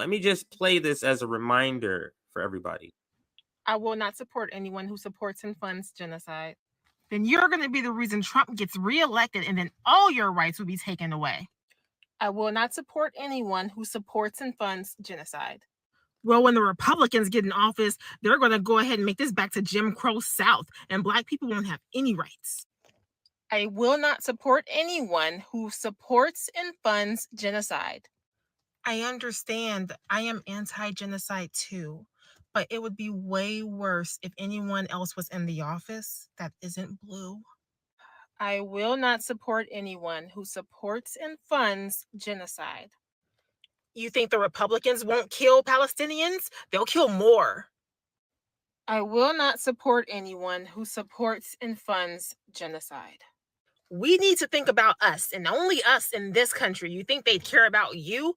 let me just play this as a reminder for everybody. I will not support anyone who supports and funds genocide. Then you're going to be the reason Trump gets reelected, and then all your rights will be taken away. I will not support anyone who supports and funds genocide. Well, when the Republicans get in office, they're going to go ahead and make this back to Jim Crow South, and Black people won't have any rights. I will not support anyone who supports and funds genocide. I understand. I am anti-genocide too, but it would be way worse if anyone else was in the office that isn't blue. I will not support anyone who supports and funds genocide. You think the Republicans won't kill Palestinians? They'll kill more. I will not support anyone who supports and funds genocide. We need to think about us and only us in this country. You think they'd care about you?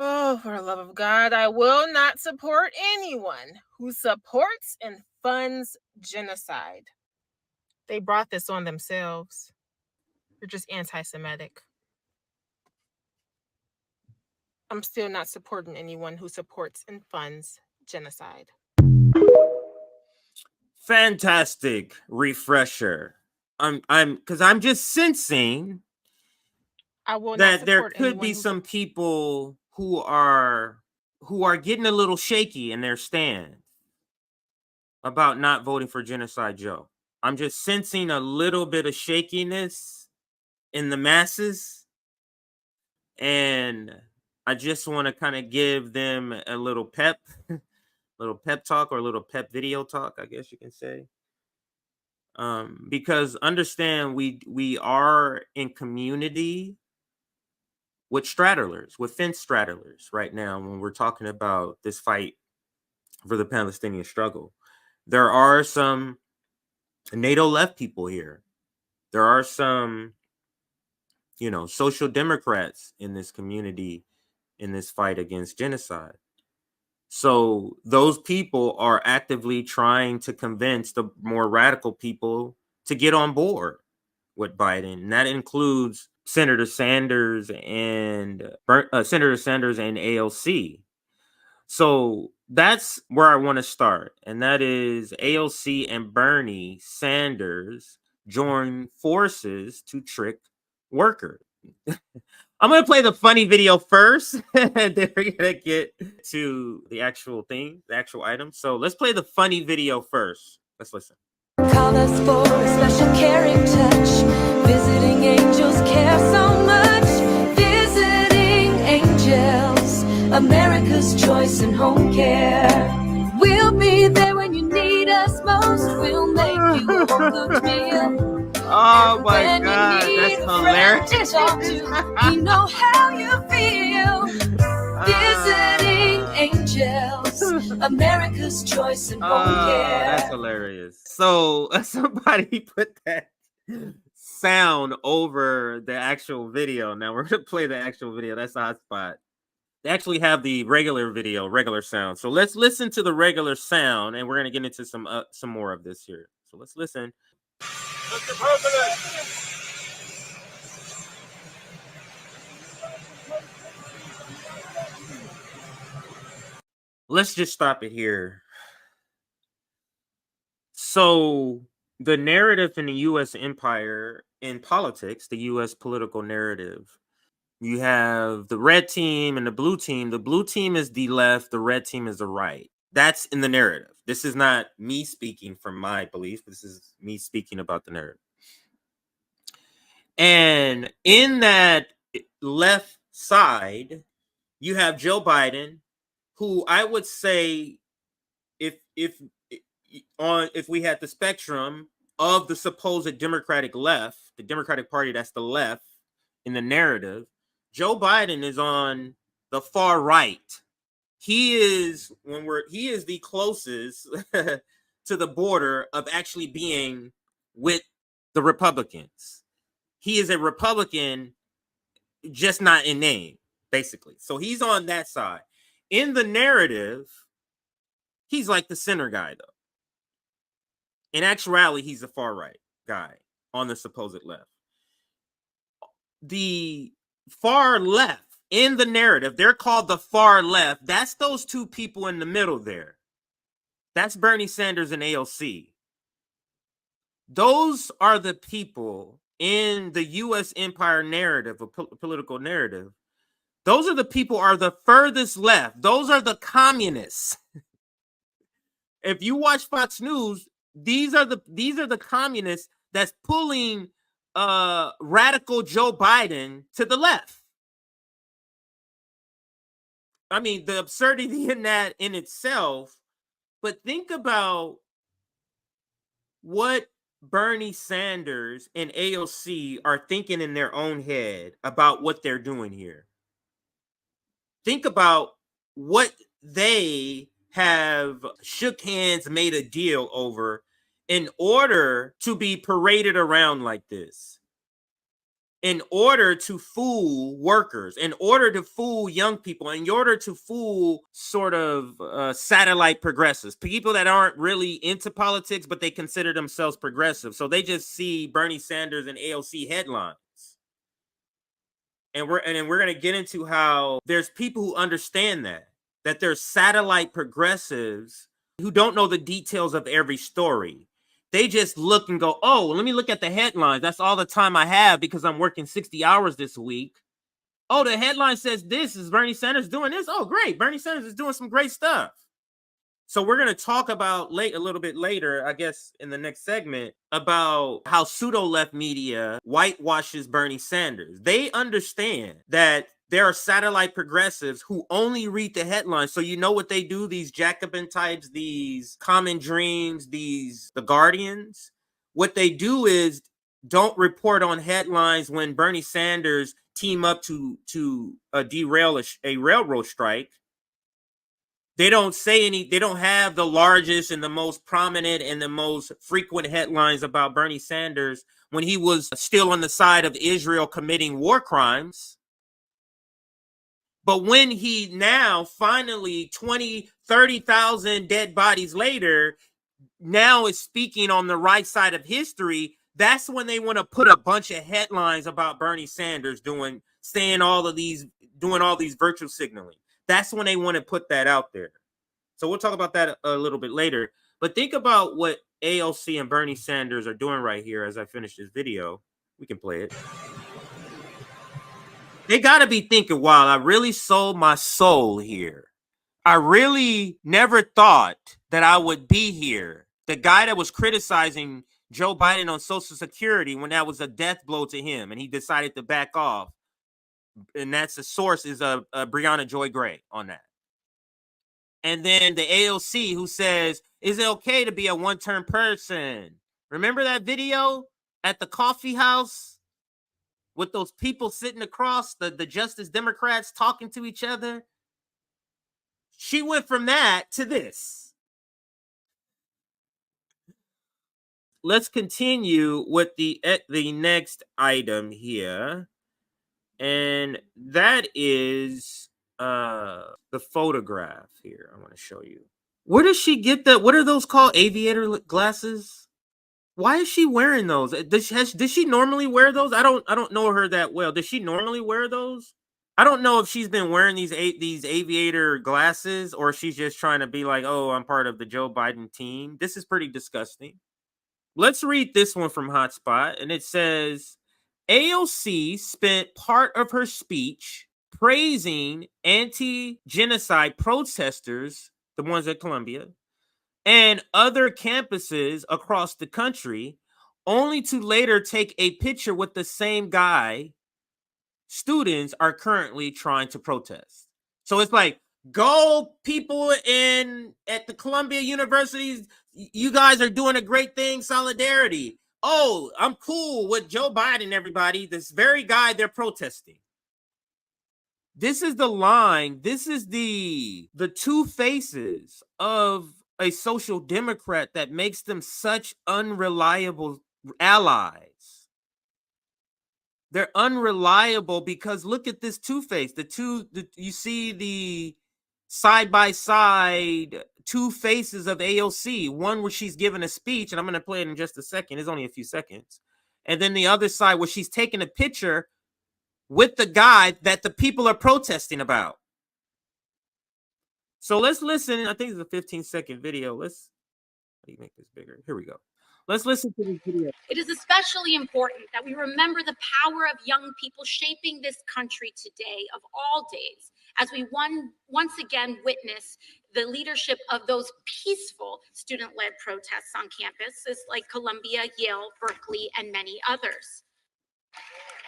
Oh, for the love of God, I will not support anyone who supports and funds genocide. They brought this on themselves. You're just anti-Semitic. I'm still not supporting anyone who supports and funds genocide. Fantastic refresher. I'm just sensing that there could be some people who are getting a little shaky in their stand about not voting for Genocide Joe. I'm just sensing a little bit of shakiness in the masses, and I just want to kind of give them a little pep talk, or a little pep video talk, I guess you can say. Because understand, we are in community with straddlers, with fence straddlers right now when we're talking about this fight for the Palestinian struggle. There are some NATO left people here. There are some, social democrats in this community, in this fight against genocide. So those people are actively trying to convince the more radical people to get on board with Biden. And that includes Senator Sanders and AOC. So that's where I want to start. And that is AOC and Bernie Sanders join forces to trick workers. I'm going to play the funny video first, and then we're going to get to the actual thing, the actual item. So let's play the funny video first. Let's listen. Call us for a special caring touch. Visiting angels care so much. Visiting angels, America's choice in home care. We'll be there when you need us most. We'll make you a good meal. Oh my God, that's hilarious. We know how you feel. Visiting angels, America's choice in home care. That's hilarious. So somebody put that sound over the actual video. Now we're going to play the actual video. That's the hot spot. They actually have the regular sound. So let's listen to the regular sound, and we're going to get into some more of this here. So let's listen. Mr. President. Let's just stop it here. So the narrative in the U.S. empire, in politics, the U.S. political narrative, you have the red team and the blue team. The blue team is the left, the red team is the right. That's in the narrative. This is not me speaking from my belief. This is me speaking about the narrative. And in that left side, you have Joe Biden, who I would say, if we had the spectrum of the supposed Democratic left, the Democratic Party, that's the left in the narrative, Joe Biden is on the far right. He is the closest to the border of actually being with the Republicans. He is a Republican, just not in name, basically. So he's on that side. In the narrative, he's like the center guy, though. In actuality, he's the far right guy on the supposed left. The far left in the narrative, they're called the far left. That's those two people in the middle there. That's Bernie Sanders and AOC. Those are the people in the U.S. empire narrative, a political narrative. Those are the people are the furthest left. Those are the communists. If you watch Fox News, these are the communists that's pulling radical Joe Biden to the left. I mean, the absurdity in that in itself, but think about what Bernie Sanders and AOC are thinking in their own head about what they're doing here. Think about what they have shook hands, made a deal over in order to be paraded around like this, in order to fool workers, in order to fool young people, in order to fool sort of satellite progressives, people that aren't really into politics, but they consider themselves progressive. So they just see Bernie Sanders and AOC headlines. And we're going to get into how there's people who understand that there's satellite progressives who don't know the details of every story. They just look and go, oh, let me look at the headlines. That's all the time I have because I'm working 60 hours this week. Oh, the headline says this is Bernie Sanders doing this. Oh, great. Bernie Sanders is doing some great stuff. So we're going to talk about a little bit later, I guess, in the next segment, about how pseudo-left media whitewashes Bernie Sanders. They understand that there are satellite progressives who only read the headlines. So you know what they do, these Jacobin types, these Common Dreams, the Guardians? What they do is don't report on headlines when Bernie Sanders team up to derail a railroad strike. They don't say they don't have the largest and the most prominent and the most frequent headlines about Bernie Sanders when he was still on the side of Israel committing war crimes. But when he now finally 30,000 dead bodies later, now is speaking on the right side of history, that's when they want to put a bunch of headlines about Bernie Sanders doing all these virtue signaling. That's when they want to put that out there. So we'll talk about that a little bit later. But think about what AOC and Bernie Sanders are doing right here as I finish this video. We can play it. They got to be thinking, wow, I really sold my soul here. I really never thought that I would be here. The guy that was criticizing Joe Biden on Social Security when that was a death blow to him and he decided to back off. And that's the source is Breonna Joy Gray on that. And then the AOC who says, is it okay to be a one-term person? Remember that video at the coffee house with those people sitting across, the Justice Democrats talking to each other? She went from that to this. Let's continue with the next item here. And that is the photograph here. I want to show you. Where does she get that? What are those called? Aviator glasses? Why is she wearing those? Does she normally wear those? I don't know her that well. Does she normally wear those? I don't know if she's been wearing these aviator glasses or she's just trying to be like, oh, I'm part of the Joe Biden team. This is pretty disgusting. Let's read this one from Hotspot, and it says, AOC spent part of her speech praising anti-genocide protesters, the ones at Columbia, and other campuses across the country, only to later take a picture with the same guy students are currently trying to protest. So it's like, go people at the Columbia universities, you guys are doing a great thing, solidarity. Oh, I'm cool with Joe Biden, everybody. This very guy they're protesting. This is the line. This is the two faces of a social democrat that makes them such unreliable allies. They're unreliable because look at this two-face. You see the side-by-side two faces of AOC. One where she's giving a speech, and I'm going to play it in just a second. It's only a few seconds. And then the other side where she's taking a picture with the guy that the people are protesting about. So let's listen. I think it's a 15-second video. Let's make this bigger. Here we go. Let's listen to this video. It is especially important that we remember the power of young people shaping this country today, of all days, as we once again witness the leadership of those peaceful student-led protests on campuses like Columbia, Yale, Berkeley, and many others.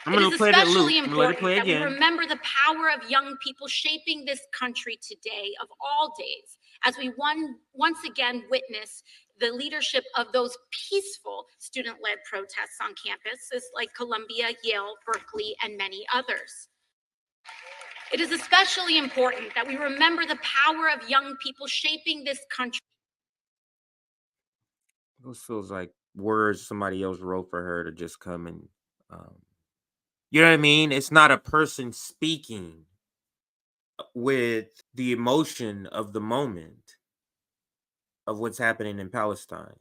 I'm going to play that loop. I'm going to let it play that again. we remember the power of young people shaping this country today, of all days, as we once again witness the leadership of those peaceful student-led protests on campuses like Columbia, Yale, Berkeley, and many others. It is especially important that we remember the power of young people shaping this country. Those feels like words somebody else wrote for her to just come and, you know what I mean? It's not a person speaking with the emotion of the moment of what's happening in Palestine.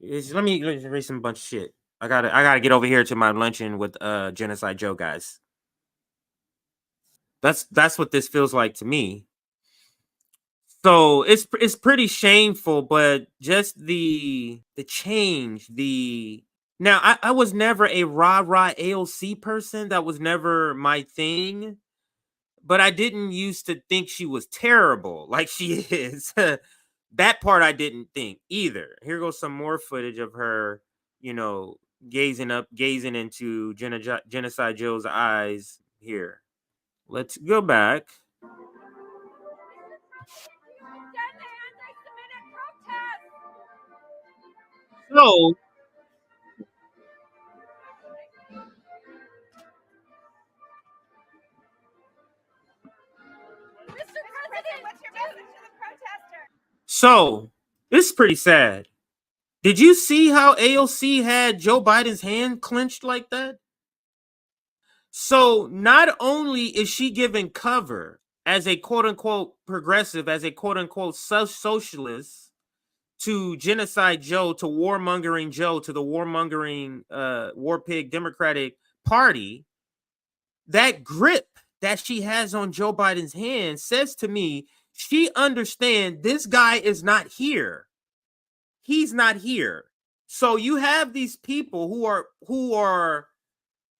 Let me read some bunch of shit. I gotta get over here to my luncheon with Genocide Joe, guys. That's what this feels like to me. So it's pretty shameful, but just the change, now I was never a rah-rah AOC person. That was never my thing. But I didn't used to think she was terrible like she is. That part I didn't think either. Here goes some more footage of her, you know, gazing into Genocide Joe's eyes here. Let's go back. So So, this is pretty sad. Did you see how AOC had Joe Biden's hand clenched like that? So, not only is she giving cover as a quote-unquote progressive, as a quote-unquote socialist to Genocide Joe, to warmongering Joe, to the warmongering war pig Democratic Party, that grip that she has on Joe Biden's hand says to me she understands this guy is not here. He's not here. So you have these people who are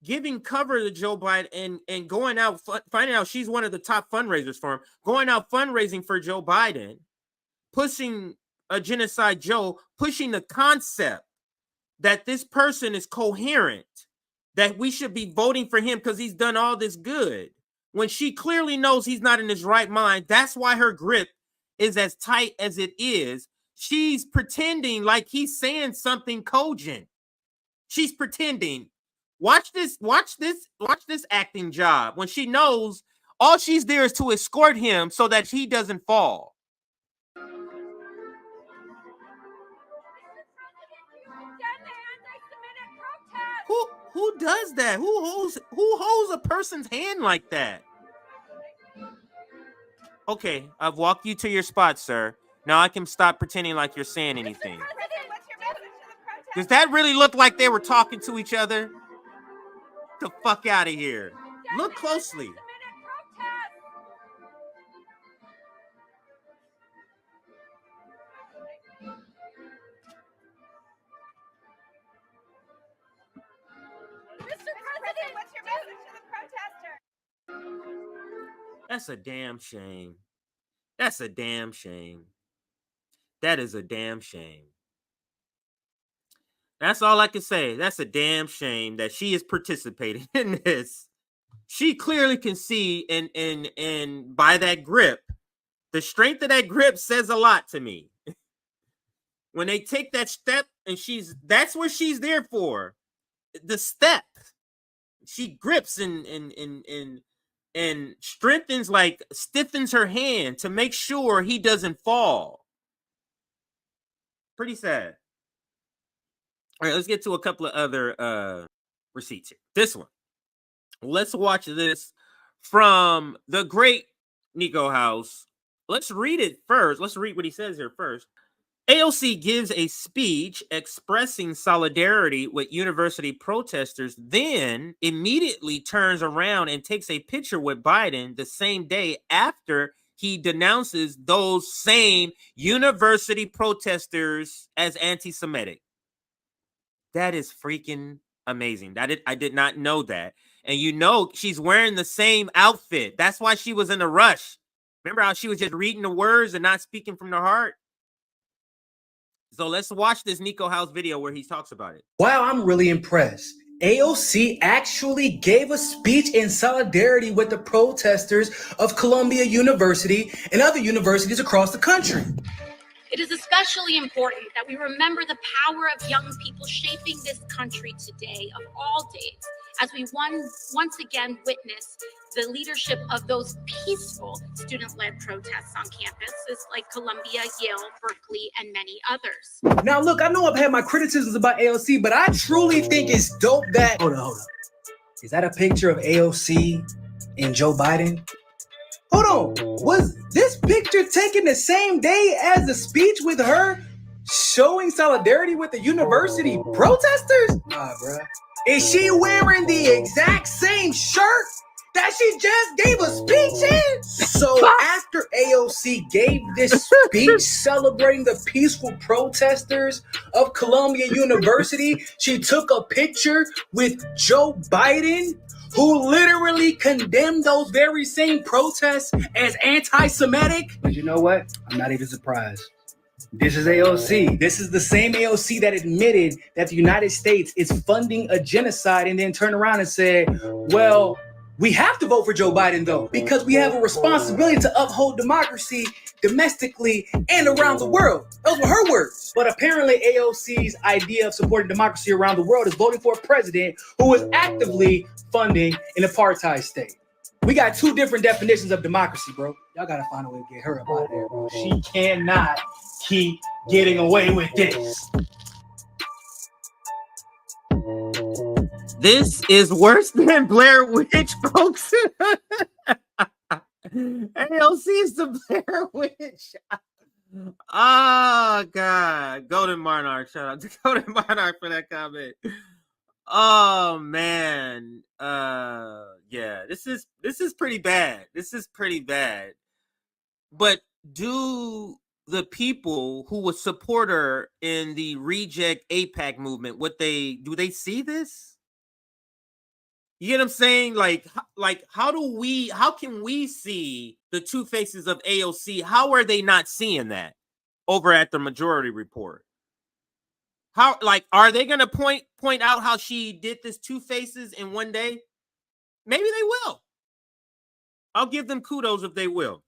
giving cover to Joe Biden and going out, finding out she's one of the top fundraisers for him, going out fundraising for Joe Biden, pushing a Genocide Joe, pushing the concept that this person is coherent, that we should be voting for him because he's done all this good, when she clearly knows he's not in his right mind. That's why her grip is as tight as it is. She's pretending like he's saying something cogent. She's pretending. Watch this acting job when she knows all she's there is to escort him so that he doesn't fall. Who does that? Who holds a person's hand like that? Okay, I've walked you to your spot, sir. Now I can stop pretending like you're saying anything. Does that really look like they were talking to each other? Get the fuck out of here. Look closely. That's a damn shame. That's a damn shame. That is a damn shame. That's all I can say. That's a damn shame that she is participating in this. She clearly can see, and by that grip, the strength of that grip says a lot to me. When they take that step, and that's what she's there for. The step. She grips and strengthens, like stiffens her hand to make sure he doesn't fall. Pretty sad. All right, let's get to a couple of other receipts here. This one. Let's watch this from the great Nico House. Let's read it first. Let's read what he says here first. AOC gives a speech expressing solidarity with university protesters, then immediately turns around and takes a picture with Biden the same day after he denounces those same university protesters as anti-Semitic. That is freaking amazing. I did not know that. And you know, she's wearing the same outfit. That's why she was in a rush. Remember how she was just reading the words and not speaking from the heart? So let's watch this Nico House video where he talks about it. Wow, I'm really impressed. AOC actually gave a speech in solidarity with the protesters of Columbia University and other universities across the country. It is especially important that we remember the power of young people shaping this country today of all days, as we once again witness the leadership of those peaceful student-led protests on campuses like Columbia, Yale, Berkeley, and many others. Now, look, I know I've had my criticisms about AOC, but I truly think it's dope that... Hold on. Is that a picture of AOC and Joe Biden? Hold on. Was this picture taken the same day as the speech with her showing solidarity with the university protesters? Nah, bruh. Is she wearing the exact same shirt that she just gave a speech in? So after AOC gave this speech celebrating the peaceful protesters of Columbia University, she took a picture with Joe Biden, who literally condemned those very same protests as anti-Semitic. But you know what? I'm not even surprised. This is AOC. This is the same AOC that admitted that the United States is funding a genocide and then turned around and said, well, we have to vote for Joe Biden, though, because we have a responsibility to uphold democracy domestically and around the world. Those were her words. But apparently AOC's idea of supporting democracy around the world is voting for a president who is actively funding an apartheid state. We got two different definitions of democracy, bro. Y'all gotta find a way to get her up out of there, bro. She cannot keep getting away with this. This is worse than Blair Witch, folks. AOC is the Blair Witch. Oh, God. Golden Monarch. Shout out to Golden Monarch for that comment. Oh, man. Yeah, this is pretty bad. This is pretty bad. But do the people who would support her in the Reject AIPAC movement, do they see this? You get what I'm saying? Like how can we see the two faces of AOC? How are they not seeing that over at the Majority Report? How, like, are they going to point out how she did this two faces in one day? Maybe they will. I'll give them kudos if they will.